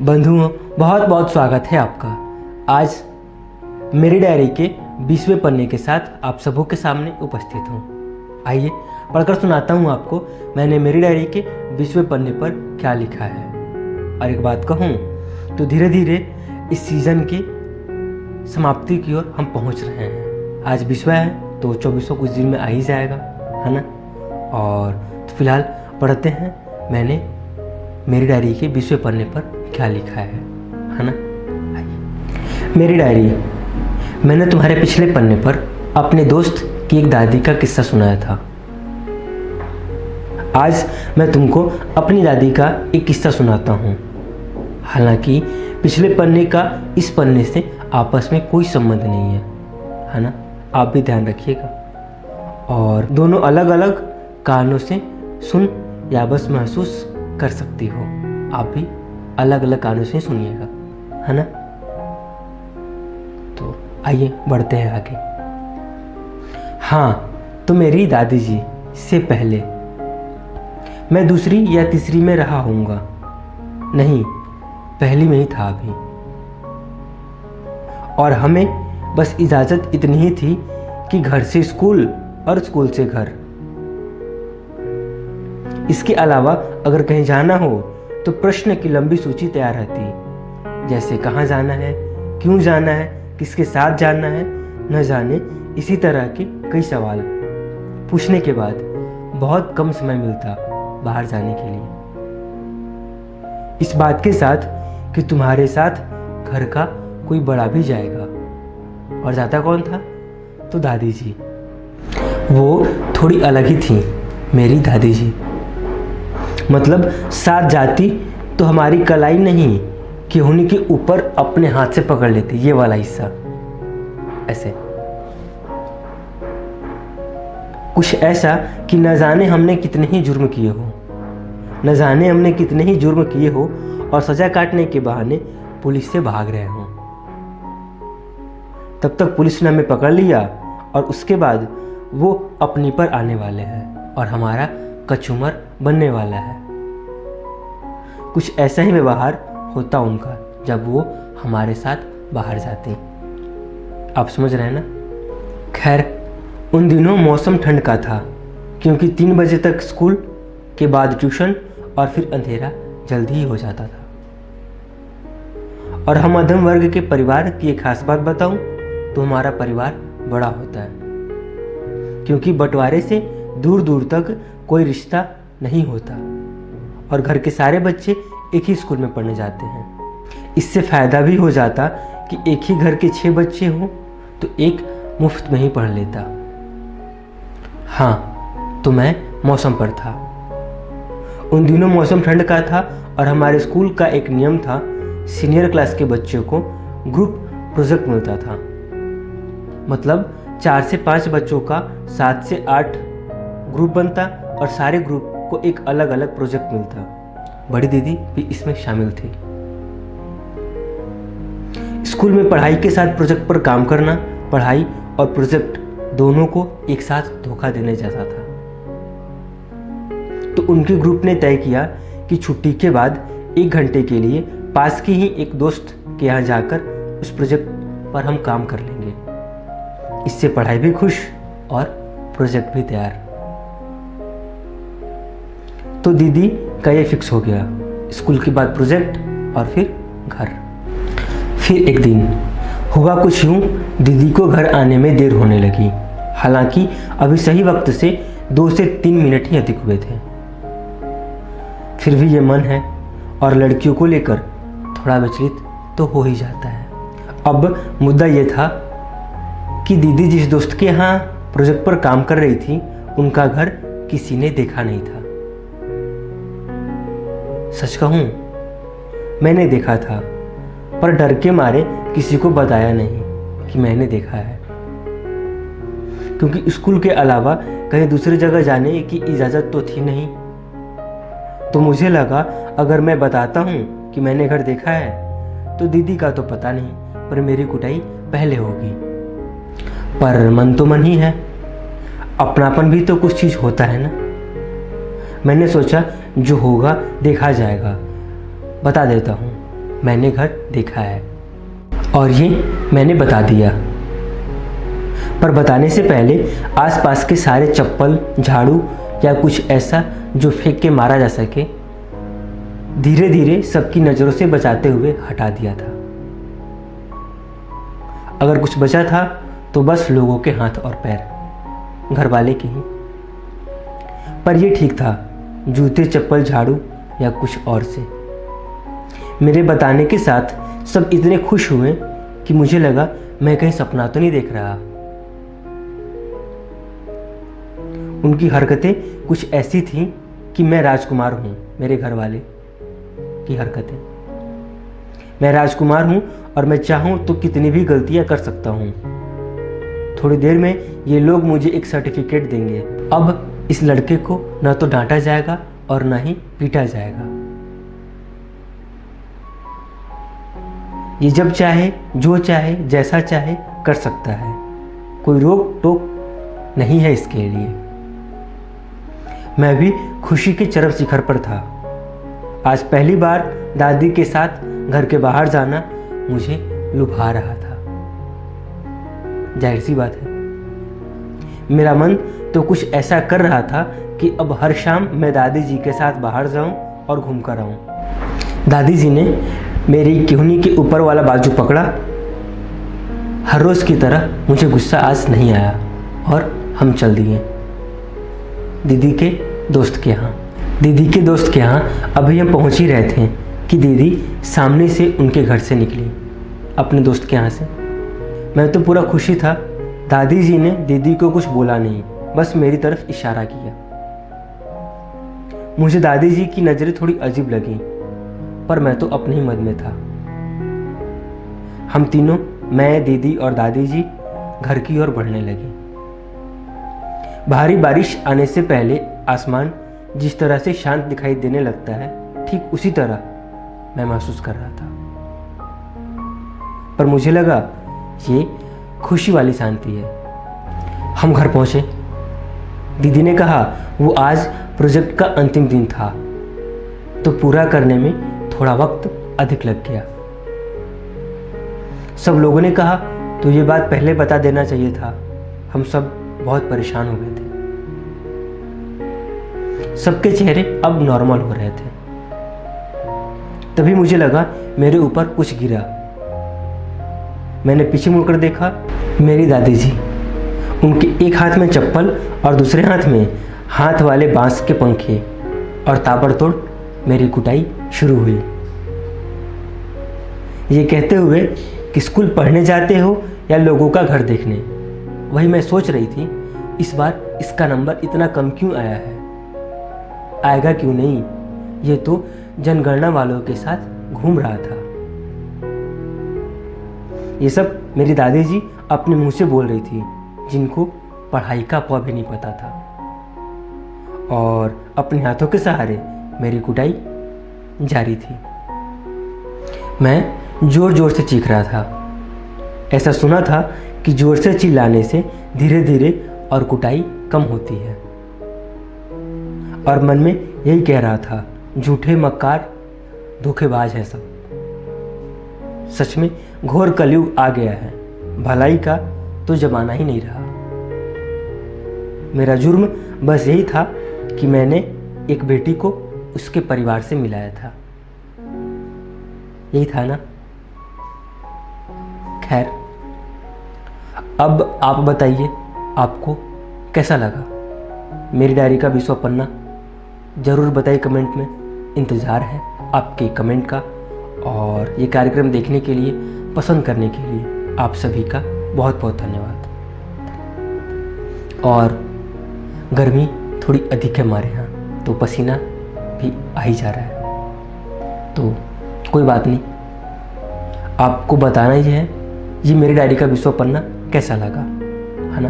बंधुओं, बहुत बहुत स्वागत है आपका। आज मेरी डायरी के 20वें पन्ने के साथ आप सबों के सामने उपस्थित हूँ। आइए पढ़कर सुनाता हूँ आपको मैंने मेरी डायरी के 20वें पन्ने पर क्या लिखा है। और एक बात कहूँ तो धीरे धीरे इस सीज़न की समाप्ति की ओर हम पहुँच रहे हैं। आज 20वां है तो 24वां कुछ दिन में आ ही जाएगा, है ना। और तो फिलहाल पढ़ते हैं मैंने मेरी डायरी के 20वें पन्ने पर क्या लिखा है ना। मेरी डायरी। मैंने तुम्हारे पिछले पन्ने पर अपने दोस्त की एक दादी का किस्सा सुनाया था। आज मैं तुमको अपनी दादी का एक किस्सा सुनाता हूँ। हालांकि पिछले पन्ने का इस पन्ने से आपस में कोई संबंध नहीं है ना। आप भी ध्यान रखिएगा। और दोनों अलग अलग कानों से सुन या बस महसूस कर सकती हो। आप भी अलग अलग कानों से सुनिएगा, है ना। तो आइए बढ़ते हैं आगे। हाँ, तो मेरी दादी जी से पहले मैं दूसरी या तीसरी में रहा होऊंगा। नहीं, पहली में ही था अभी। और हमें बस इजाज़त इतनी ही थी कि घर से स्कूल और स्कूल से घर। इसके अलावा अगर कहीं जाना हो तो प्रश्न की लंबी सूची तैयार रहती, जैसे कहाँ जाना है, क्यों जाना है, किसके साथ जाना है, न जाने इसी तरह के कई सवाल पूछने के बाद बहुत कम समय मिलता बाहर जाने के लिए। इस बात के साथ कि तुम्हारे साथ घर का कोई बड़ा भी जाएगा। और जाता कौन था? तो दादी जी। वो थोड़ी अलग ही थी मेरी दादी जी। मतलब साथ जाती तो हमारी कलाई नहीं कि होने के ऊपर अपने हाथ से पकड़ लेती, ये वाला हिस्सा ऐसे। कुछ ऐसा कि न जाने हमने कितने ही जुर्म किए हो, न जाने हमने कितने ही जुर्म किए हो और सजा काटने के बहाने पुलिस से भाग रहे हों। तब तक पुलिस ने हमें पकड़ लिया और उसके बाद वो अपनी पर आने वाले हैं और हमारा कचूमर बनने वाला है। कुछ ऐसा ही व्यवहार होता उनका जब वो हमारे साथ बाहर जाते। आप समझ रहे हैं ना। खैर, उन दिनों मौसम ठंड का था क्योंकि 3 बजे तक स्कूल के बाद ट्यूशन और फिर अंधेरा जल्दी ही हो जाता था। और हम मध्यम वर्ग के परिवार की एक खास बात बताऊं तो हमारा परिवार बड़ा होता है क्योंकि बंटवारे से दूर दूर तक कोई रिश्ता नहीं होता और घर के सारे बच्चे एक ही स्कूल में पढ़ने जाते हैं। इससे फ़ायदा भी हो जाता कि एक ही घर के 6 बच्चे हों तो एक मुफ्त में ही पढ़ लेता। हाँ, तो मैं मौसम पर था। उन दिनों मौसम ठंड का था और हमारे स्कूल का एक नियम था, सीनियर क्लास के बच्चों को ग्रुप प्रोजेक्ट मिलता था। मतलब 4 से 5 बच्चों का 7 से 8 ग्रुप बनता और सारे ग्रुप को एक अलग अलग प्रोजेक्ट मिलता। बड़ी दीदी भी इसमें शामिल थी। स्कूल में पढ़ाई के साथ प्रोजेक्ट पर काम करना, पढ़ाई और प्रोजेक्ट दोनों को एक साथ धोखा देने जैसा था। तो उनके ग्रुप ने तय किया कि छुट्टी के बाद 1 घंटे के लिए पास की ही एक दोस्त के यहाँ जाकर उस प्रोजेक्ट पर हम काम कर लेंगे। इससे पढ़ाई भी खुश और प्रोजेक्ट भी तैयार। तो दीदी का ये फिक्स हो गया, स्कूल के बाद प्रोजेक्ट और फिर घर। फिर एक दिन हुआ कुछ यूँ, दीदी को घर आने में देर होने लगी। हालांकि अभी सही वक्त से 2 से 3 मिनट ही अधिक हुए थे। फिर भी ये मन है और लड़कियों को लेकर थोड़ा विचलित तो हो ही जाता है। अब मुद्दा ये था कि दीदी जिस दोस्त के यहाँ प्रोजेक्ट पर काम कर रही थी उनका घर किसी ने देखा नहीं था। सच कहूँ, मैंने देखा था पर डर के मारे किसी को बताया नहीं कि मैंने देखा है, क्योंकि स्कूल के अलावा कहीं दूसरी जगह जाने की इजाज़त तो थी नहीं। तो मुझे लगा अगर मैं बताता हूँ कि मैंने घर देखा है तो दीदी का तो पता नहीं पर मेरी कुटाई पहले होगी। पर मन तो मन ही है, अपनापन भी तो कुछ चीज़ होता है ना। मैंने सोचा जो होगा देखा जाएगा बता देता हूँ, मैंने घर देखा है और ये मैंने बता दिया। पर बताने से पहले आसपास के सारे चप्पल, झाड़ू या कुछ ऐसा जो फेंक के मारा जा सके, धीरे धीरे सबकी नज़रों से बचाते हुए हटा दिया था। अगर कुछ बचा था तो बस लोगों के हाथ और पैर, घर वाले के ही। पर ये ठीक था, जूते, चप्पल, झाड़ू या कुछ और से। मेरे बताने के साथ सब इतने खुश हुए कि मुझे लगा मैं कहीं सपना तो नहीं देख रहा। उनकी हरकतें कुछ ऐसी थीं कि मैं राजकुमार हूँ। मेरे घर वाले की हरकतें, मैं राजकुमार हूँ और मैं चाहूँ तो कितनी भी गलतियाँ कर सकता हूँ। थोड़ी देर में ये लोग मुझे एक सर्टिफिकेट देंगे। अब इस लड़के को न तो डांटा जाएगा और न ही पीटा जाएगा। ये जब चाहे, जो चाहे, जैसा चाहे कर सकता है। कोई रोक टोक नहीं है इसके लिए। मैं भी खुशी के चरम शिखर पर था। आज पहली बार दादी के साथ घर के बाहर जाना मुझे लुभा रहा था। जाहिर सी बात है, मेरा मन तो कुछ ऐसा कर रहा था कि अब हर शाम मैं दादी जी के साथ बाहर जाऊं और घूम कर आऊं। दादी जी ने मेरी किहुनी के ऊपर वाला बाजू पकड़ा। हर रोज़ की तरह मुझे गुस्सा आज नहीं आया और हम चल दिए दीदी के दोस्त के यहाँ। दीदी के दोस्त के यहाँ अभी हम पहुँच ही रहे थे कि दीदी सामने से उनके घर से निकली, अपने दोस्त के यहाँ से। मैं तो पूरा खुशी था। दादी जी ने दीदी को कुछ बोला नहीं, बस मेरी तरफ इशारा किया। मुझे दादी जी की नज़रें थोड़ी अजीब लगी, पर मैं तो अपने ही मद में था। हम तीनों, मैं, दीदी और दादी जी, घर की ओर बढ़ने लगे। भारी बारिश आने से पहले आसमान जिस तरह से शांत दिखाई देने लगता है, ठीक उसी तरह मैं महसूस कर रहा था। पर मुझे लगा ये खुशी वाली शांति है। हम घर पहुंचे। दीदी ने कहा वो आज प्रोजेक्ट का अंतिम दिन था, तो पूरा करने में थोड़ा वक्त अधिक लग गया। सब लोगों ने कहा तो ये बात पहले बता देना चाहिए था। हम सब बहुत परेशान हो गए थे। सबके चेहरे अब नॉर्मल हो रहे थे। तभी मुझे लगा मेरे ऊपर कुछ गिरा। मैंने पीछे मुड़कर देखा, मेरी दादी जी, उनके एक हाथ में चप्पल और दूसरे हाथ में हाथ वाले बांस के पंखे, और ताबड़तोड़ मेरी कुटाई शुरू हुई। ये कहते हुए कि स्कूल पढ़ने जाते हो या लोगों का घर देखने। वही मैं सोच रही थी, इस बार इसका नंबर इतना कम क्यों आया है। आएगा क्यों नहीं, ये तो जनगणना वालों के साथ घूम रहा था। ये सब मेरी दादी जी अपने मुंह से बोल रही थी, जिनको पढ़ाई का पौ भी नहीं पता था, और अपने हाथों के सहारे मेरी कुटाई जारी थी। मैं जोर जोर से चीख रहा था। ऐसा सुना था कि जोर से चिल्लाने से धीरे धीरे और कुटाई कम होती है, और मन में यही कह रहा था, झूठे, मक्कार, धोखेबाज है सब। सच में घोर कलयुग आ गया है। भलाई का तो जमाना ही नहीं रहा। मेरा जुर्म बस यही था कि मैंने एक बेटी को उसके परिवार से मिलाया था। यही था ना। खैर, अब आप बताइए, आपको कैसा लगा मेरी डायरी का 20वां पन्ना? ज़रूर बताइए कमेंट में। इंतज़ार है आपके कमेंट का, और ये कार्यक्रम देखने के लिए, पसंद करने के लिए आप सभी का बहुत बहुत धन्यवाद। और गर्मी थोड़ी अधिक है हमारे यहाँ, तो पसीना भी आ ही जा रहा है। तो कोई बात नहीं, आपको बताना ही है ये मेरी डायरी का 20वां पन्ना कैसा लगा, है ना।